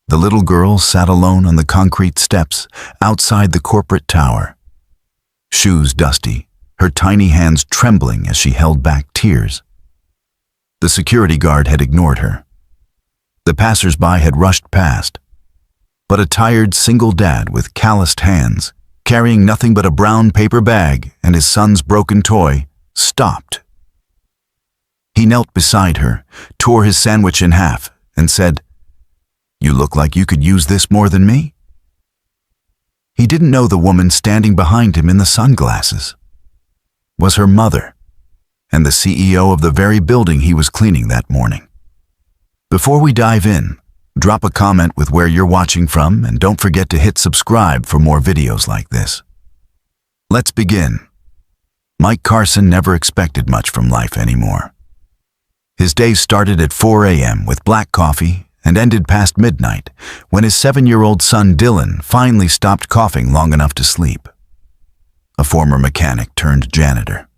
The little girl sat alone on the concrete steps outside the corporate tower. Shoes dusty, her tiny hands trembling as she held back tears. The security guard had ignored her. The passers-by had rushed past. But a tired single dad with calloused hands, carrying nothing but a brown paper bag and his son's broken toy, stopped. He knelt beside her, tore his sandwich in half, and said, "You look like you could use this more than me." He didn't know the woman standing behind him in the sunglasses was her mother and the CEO of the very building he was cleaning that morning. Before we dive in, drop a comment with where you're watching from and don't forget to hit subscribe for more videos like this. Let's begin. Mike Carson never expected much from life anymore. His days started at 4 a.m. with black coffee and ended past midnight when his 7-year-old son Dylan finally stopped coughing long enough to sleep. A former mechanic turned janitor,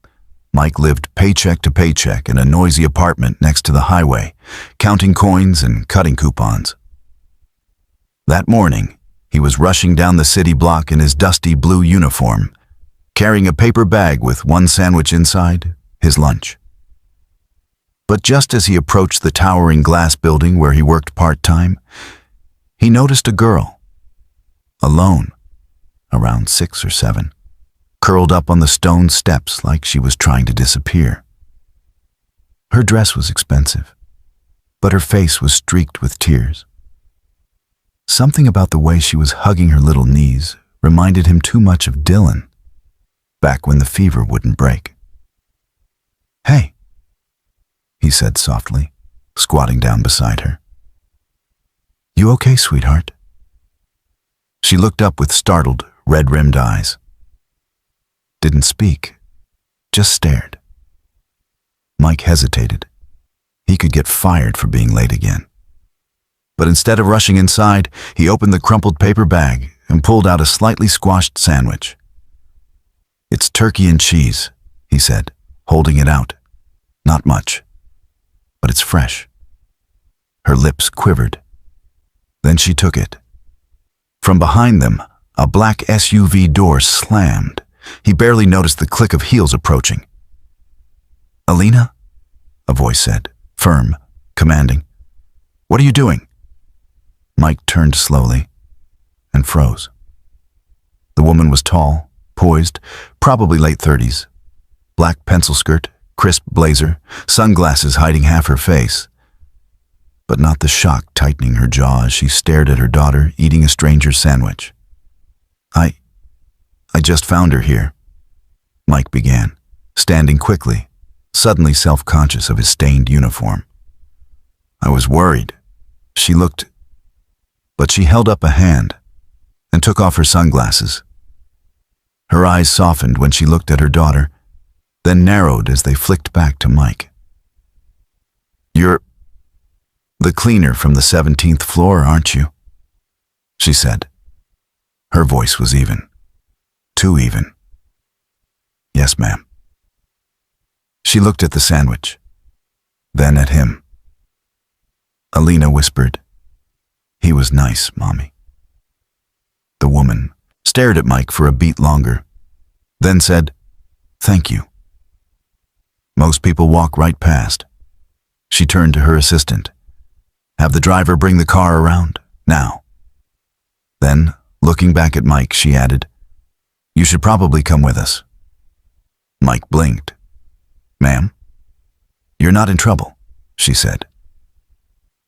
Mike lived paycheck to paycheck in a noisy apartment next to the highway, counting coins and cutting coupons. That morning, he was rushing down the city block in his dusty blue uniform, carrying a paper bag with one sandwich inside, his lunch. But just as he approached the towering glass building where he worked part-time, he noticed a girl, alone, around 6 or 7, curled up on the stone steps like she was trying to disappear. Her dress was expensive, but her face was streaked with tears. Something about the way she was hugging her little knees reminded him too much of Dylan, back when the fever wouldn't break. "Hey," he said softly, squatting down beside her. "You okay, sweetheart?" She looked up with startled, red-rimmed eyes. Didn't speak, just stared. Mike hesitated. He could get fired for being late again. But instead of rushing inside, he opened the crumpled paper bag and pulled out a slightly squashed sandwich. "It's turkey and cheese," he said, holding it out. "Not much, but it's fresh." Her lips quivered. Then she took it. From behind them, a black SUV door slammed. He barely noticed the click of heels approaching. "Alina?" a voice said, firm, commanding. "What are you doing?" Mike turned slowly and froze. The woman was tall, poised, probably late 30s. Black pencil skirt, crisp blazer, sunglasses hiding half her face. But not the shock tightening her jaw as she stared at her daughter eating a stranger's sandwich. I just found her here," Mike began, standing quickly, suddenly self-conscious of his stained uniform. "I was worried." But she held up a hand and took off her sunglasses. Her eyes softened when she looked at her daughter, then narrowed as they flicked back to Mike. "You're the cleaner from the 17th floor, aren't you?" she said. Her voice was even. Too even. "Yes, ma'am." She looked at the sandwich, then at him. Alina whispered, "He was nice, Mommy." The woman stared at Mike for a beat longer, then said, "Thank you." Most people walk right past. She turned to her assistant. "Have the driver bring the car around, now." Then, looking back at Mike, she added, "You should probably come with us." Mike blinked. "Ma'am?" "You're not in trouble," she said.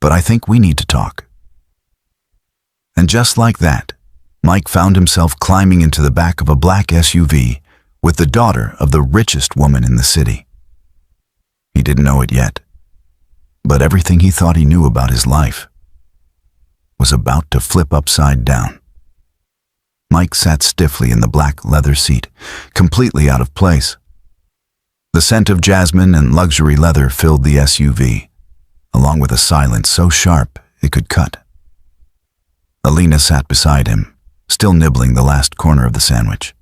"But I think we need to talk." And just like that, Mike found himself climbing into the back of a black SUV with the daughter of the richest woman in the city. He didn't know it yet, but everything he thought he knew about his life was about to flip upside down. Mike sat stiffly in the black leather seat, completely out of place. The scent of jasmine and luxury leather filled the SUV, along with a silence so sharp it could cut. Alina sat beside him, still nibbling the last corner of the sandwich.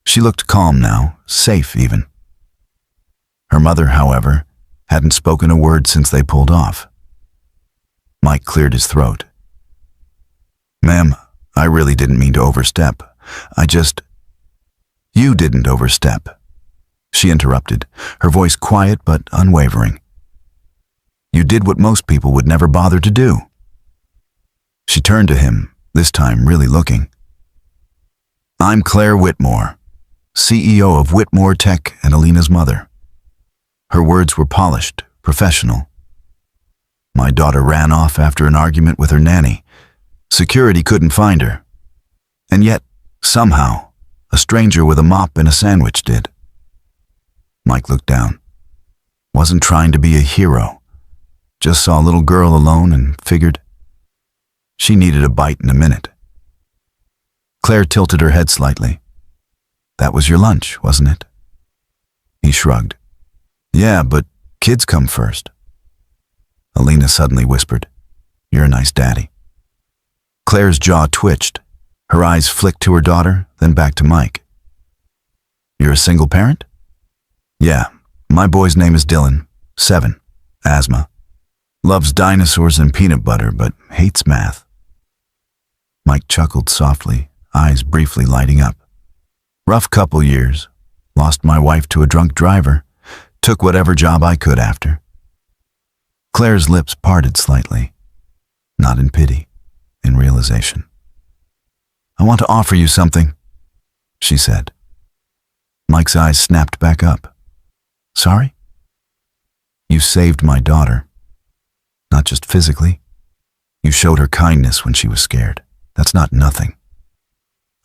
She looked calm now, safe even. Her mother, however, hadn't spoken a word since they pulled off. Mike cleared his throat Ma'am, I really didn't mean to overstep. You didn't overstep, she interrupted, her voice quiet but unwavering. You did what most people would never bother to do. She turned to him, this time really looking. I'm Claire Whitmore, CEO of Whitmore Tech and Alina's mother. Her words were polished, professional. My daughter ran off after an argument with her nanny. Security couldn't find her. And yet, somehow, a stranger with a mop and a sandwich did. Mike looked down. Wasn't trying to be a hero. Just saw a little girl alone and figured she needed a bite in a minute. Claire tilted her head slightly. That was your lunch, wasn't it? He shrugged. Yeah, but kids come first. Alina suddenly whispered, You're a nice daddy. Claire's jaw twitched. Her eyes flicked to her daughter, then back to Mike. You're a single parent? Yeah, my boy's name is Dylan, 7, asthma. Loves dinosaurs and peanut butter, but hates math. Mike chuckled softly, eyes briefly lighting up. Rough couple years. Lost my wife to a drunk driver. Took whatever job I could after. Claire's lips parted slightly. Not in pity, in realization. I want to offer you something, she said. Mike's eyes snapped back up. Sorry? You saved my daughter. Not just physically. You showed her kindness when she was scared. That's not nothing.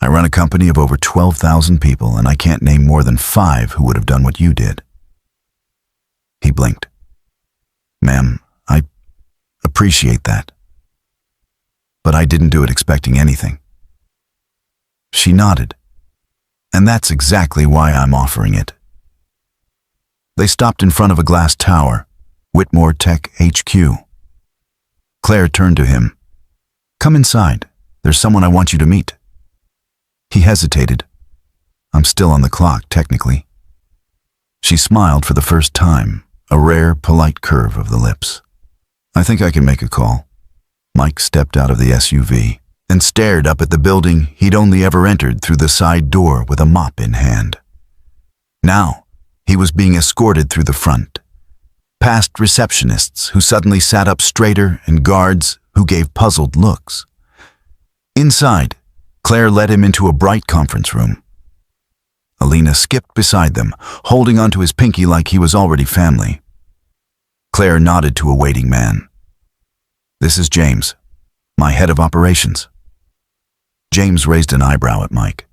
I run a company of over 12,000 people, and I can't name more than 5 who would have done what you did. He blinked. Ma'am, I appreciate that. But I didn't do it expecting anything. She nodded. And that's exactly why I'm offering it. They stopped in front of a glass tower, Whitmore Tech HQ. Claire turned to him. Come inside. There's someone I want you to meet. He hesitated. I'm still on the clock, technically. She smiled for the first time, a rare, polite curve of the lips. I think I can make a call. Mike stepped out of the SUV and stared up at the building he'd only ever entered through the side door with a mop in hand. Now, he was being escorted through the front, past receptionists who suddenly sat up straighter and guards who gave puzzled looks. Inside, Claire led him into a bright conference room. Alina skipped beside them, holding onto his pinky like he was already family. Claire nodded to a waiting man. This is James, my head of operations. James raised an eyebrow at Mike.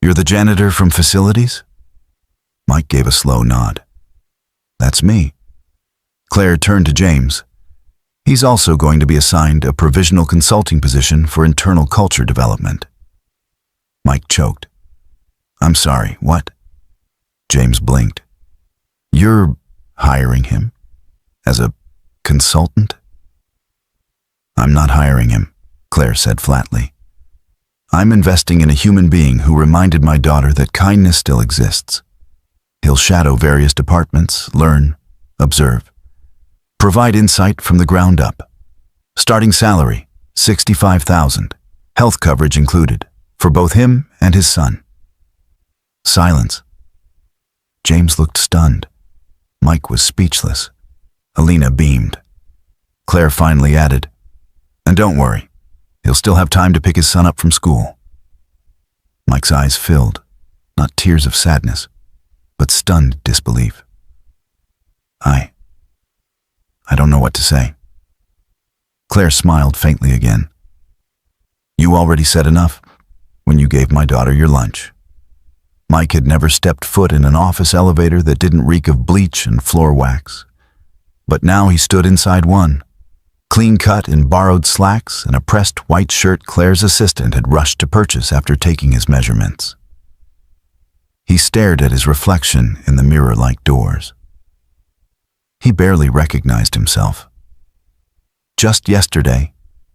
You're the janitor from facilities? Mike gave a slow nod. That's me. Claire turned to James. He's also going to be assigned a provisional consulting position for internal culture development. Mike choked. I'm sorry, what? James blinked. You're hiring him? As a consultant? I'm not hiring him, Claire said flatly. I'm investing in a human being who reminded my daughter that kindness still exists. He'll shadow various departments, learn, observe. Provide insight from the ground up. Starting salary, $65,000, health coverage included, for both him and his son. Silence. James looked stunned. Mike was speechless. Alina beamed. Claire finally added, and don't worry, he'll still have time to pick his son up from school. Mike's eyes filled, not tears of sadness, but stunned disbelief. I don't know what to say. Claire smiled faintly again. You already said enough when you gave my daughter your lunch. Mike had never stepped foot in an office elevator that didn't reek of bleach and floor wax. But now he stood inside one, clean-cut in borrowed slacks and a pressed white shirt Claire's assistant had rushed to purchase after taking his measurements. He stared at his reflection in the mirror-like doors. He barely recognized himself. Just yesterday,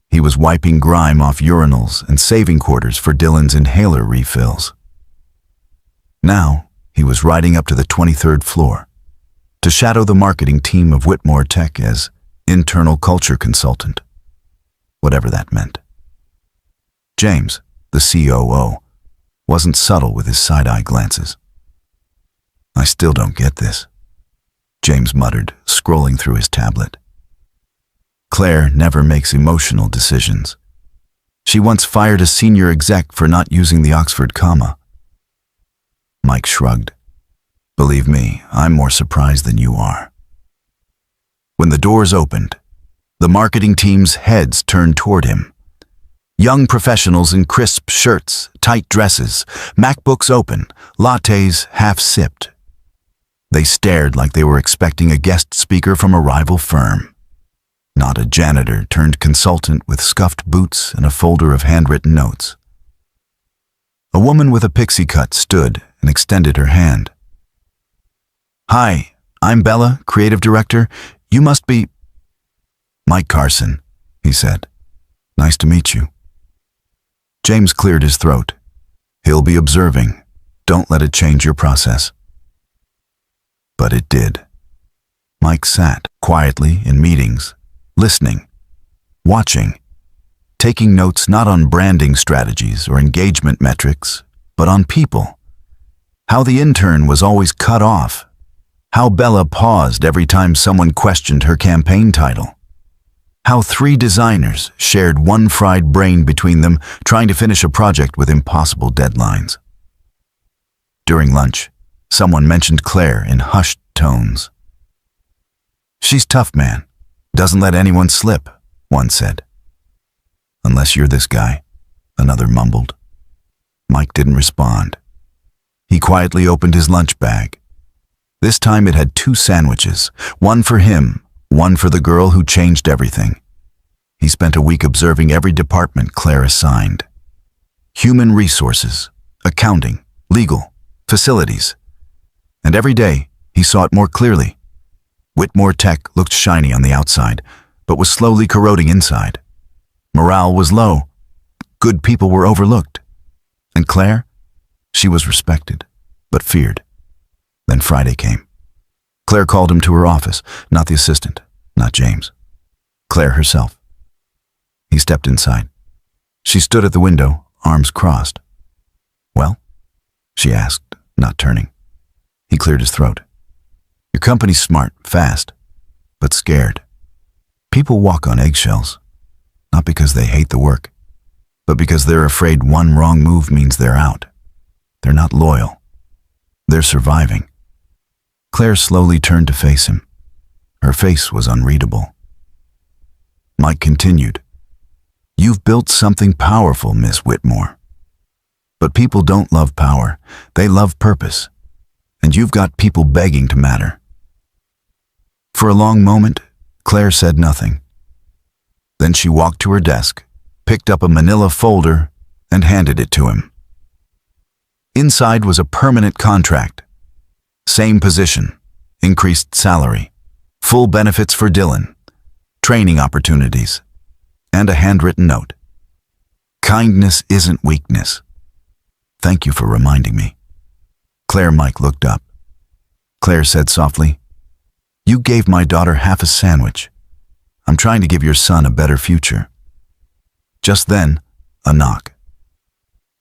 he was wiping grime off urinals and saving quarters for Dylan's inhaler refills. Now, he was riding up to the 23rd floor to shadow the marketing team of Whitmore Tech as internal culture consultant, whatever that meant. James, the COO, wasn't subtle with his side-eye glances. "I still don't get this," James muttered, scrolling through his tablet. Claire never makes emotional decisions. She once fired a senior exec for not using the Oxford comma. Mike shrugged. "Believe me, I'm more surprised than you are." When the doors opened, the marketing team's heads turned toward him. Young professionals in crisp shirts, tight dresses, MacBooks open, lattes half-sipped. They stared like they were expecting a guest speaker from a rival firm. Not a janitor turned consultant with scuffed boots and a folder of handwritten notes. A woman with a pixie cut stood and extended her hand. "Hi, I'm Bella, creative director. You must be—" "Mike Carson," he said. "Nice to meet you." James cleared his throat. "He'll be observing. Don't let it change your process." But it did. Mike sat quietly in meetings, listening, watching, taking notes not on branding strategies or engagement metrics, but on people. How the intern was always cut off. How Bella paused every time someone questioned her campaign title. How 3 designers shared one fried brain between them trying to finish a project with impossible deadlines. During lunch, someone mentioned Claire in hushed tones. "She's tough, man. Doesn't let anyone slip," one said. "Unless you're this guy," another mumbled. Mike didn't respond. He quietly opened his lunch bag. This time it had 2 sandwiches, one for him, one for the girl who changed everything. He spent a week observing every department Claire assigned. Human resources, accounting, legal, facilities. And every day, he saw it more clearly. Whitmore Tech looked shiny on the outside, but was slowly corroding inside. Morale was low. Good people were overlooked. And Claire? She was respected, but feared. Then Friday came. Claire called him to her office, not the assistant, not James. Claire herself. He stepped inside. She stood at the window, arms crossed. "Well?" she asked, not turning. He cleared his throat. "Your company's smart, fast, but scared. People walk on eggshells, not because they hate the work, but because they're afraid one wrong move means they're out. They're not loyal. They're surviving." Claire slowly turned to face him. Her face was unreadable. Mike continued. "You've built something powerful, Miss Whitmore. But people don't love power. They love purpose. And you've got people begging to matter." For a long moment, Claire said nothing. Then she walked to her desk, picked up a manila folder, and handed it to him. Inside was a permanent contract. Same position, increased salary, full benefits for Dylan, training opportunities, and a handwritten note. "Kindness isn't weakness. Thank you for reminding me." Claire Mike looked up. Claire said softly, "You gave my daughter half a sandwich. I'm trying to give your son a better future." Just then, a knock.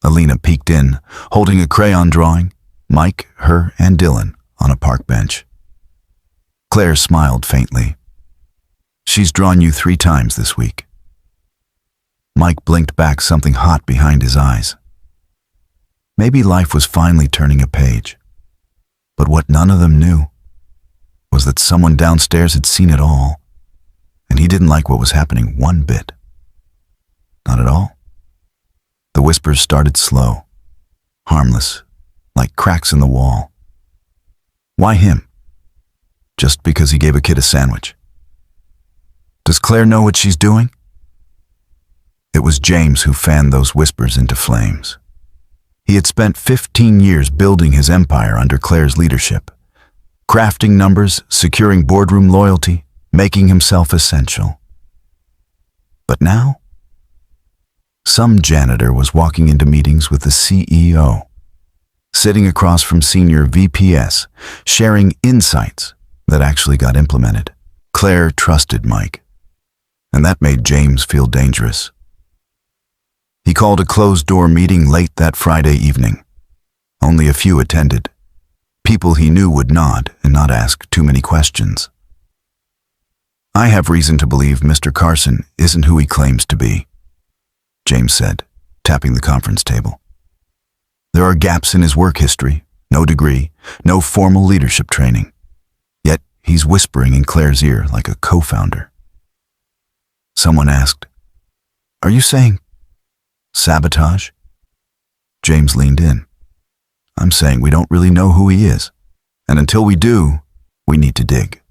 Alina peeked in, holding a crayon drawing, Mike, her, and Dylan on a park bench. Claire smiled faintly. "She's drawn you 3 times this week." Mike blinked back something hot behind his eyes. Maybe life was finally turning a page. But what none of them knew was that someone downstairs had seen it all, and he didn't like what was happening one bit. Not at all. The whispers started slow, harmless, like cracks in the wall. Why him? Just because he gave a kid a sandwich? Does Claire know what she's doing? It was James who fanned those whispers into flames. He had spent 15 years building his empire under Claire's leadership, crafting numbers, securing boardroom loyalty, making himself essential. But now, some janitor was walking into meetings with the CEO, sitting across from senior VPS, sharing insights that actually got implemented. Claire trusted Mike, and that made James feel dangerous. He called a closed-door meeting late that Friday evening. Only a few attended. People he knew would nod and not ask too many questions. "I have reason to believe Mr. Carson isn't who he claims to be," James said, tapping the conference table. "There are gaps in his work history, no degree, no formal leadership training. Yet he's whispering in Claire's ear like a co-founder." Someone asked, "Are you saying sabotage?" James leaned in. "I'm saying we don't really know who he is, and until we do, we need to dig."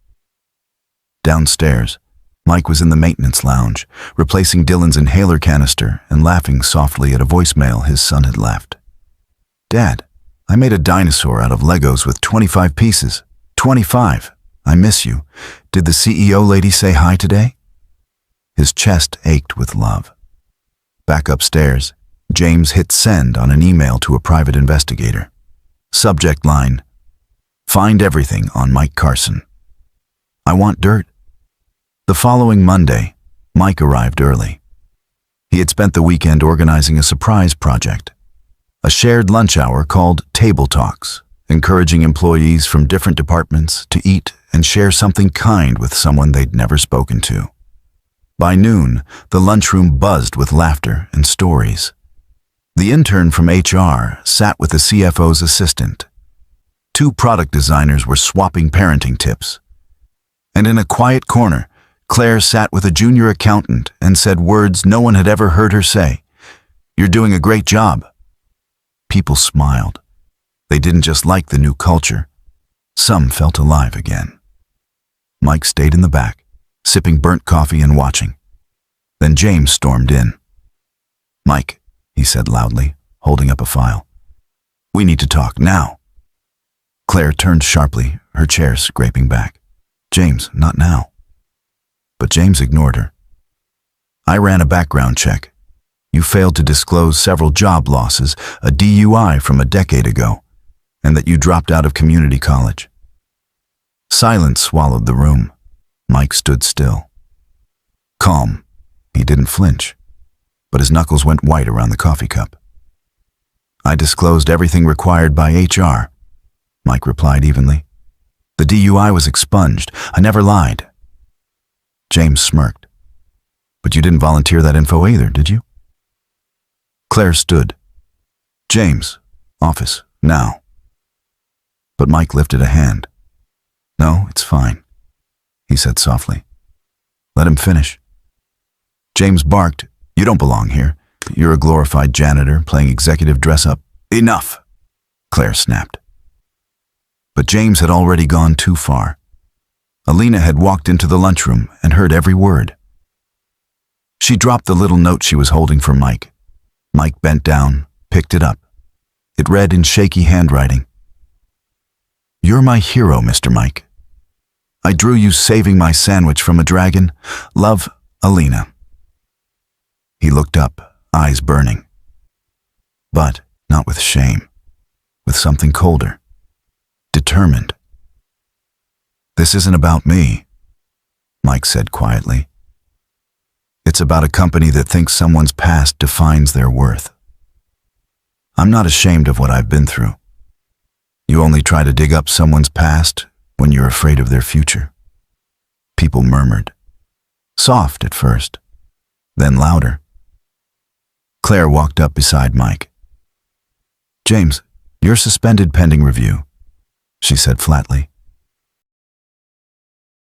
Downstairs, Mike was in the maintenance lounge, replacing Dylan's inhaler canister and laughing softly at a voicemail his son had left. "Dad, I made a dinosaur out of Legos with 25 pieces. 25. I miss you. Did the CEO lady say hi today?" His chest ached with love. Back upstairs, James hit send on an email to a private investigator. Subject line, "Find everything on Mike Carson. I want dirt." The following Monday, Mike arrived early. He had spent the weekend organizing a surprise project, a shared lunch hour called Table Talks, encouraging employees from different departments to eat and share something kind with someone they'd never spoken to. By noon, the lunchroom buzzed with laughter and stories. The intern from HR sat with the CFO's assistant. 2 product designers were swapping parenting tips. And in a quiet corner, Claire sat with a junior accountant and said words no one had ever heard her say. "You're doing a great job." People smiled. They didn't just like the new culture. Some felt alive again. Mike stayed in the back, sipping burnt coffee and watching. Then James stormed in. "Mike," he said loudly, holding up a file. "We need to talk now." Claire turned sharply, her chair scraping back. "James, not now." But James ignored her. "I ran a background check. You failed to disclose several job losses, a DUI from a decade ago, and that you dropped out of community college." Silence swallowed the room. Mike stood still. Calm. He didn't flinch, but his knuckles went white around the coffee cup. "I disclosed everything required by HR," Mike replied evenly. "The DUI was expunged. I never lied." James smirked. "But you didn't volunteer that info either, did you?" Claire stood. "James, office, now." But Mike lifted a hand. "No, it's fine," he said softly. "Let him finish." James barked, "You don't belong here. You're a glorified janitor playing executive dress-up." "Enough," Claire snapped. But James had already gone too far. Alina had walked into the lunchroom and heard every word. She dropped the little note she was holding for Mike. Mike bent down, picked it up. It read in shaky handwriting, "You're my hero, Mr. Mike. I drew you saving my sandwich from a dragon. Love, Alina." He looked up, eyes burning. But not with shame, with something colder. Determined. "This isn't about me," Mike said quietly. "It's about a company that thinks someone's past defines their worth. I'm not ashamed of what I've been through. You only try to dig up someone's past when you're afraid of their future." People murmured. Soft at first, then louder. Claire walked up beside Mike. "James, you're suspended pending review," she said flatly.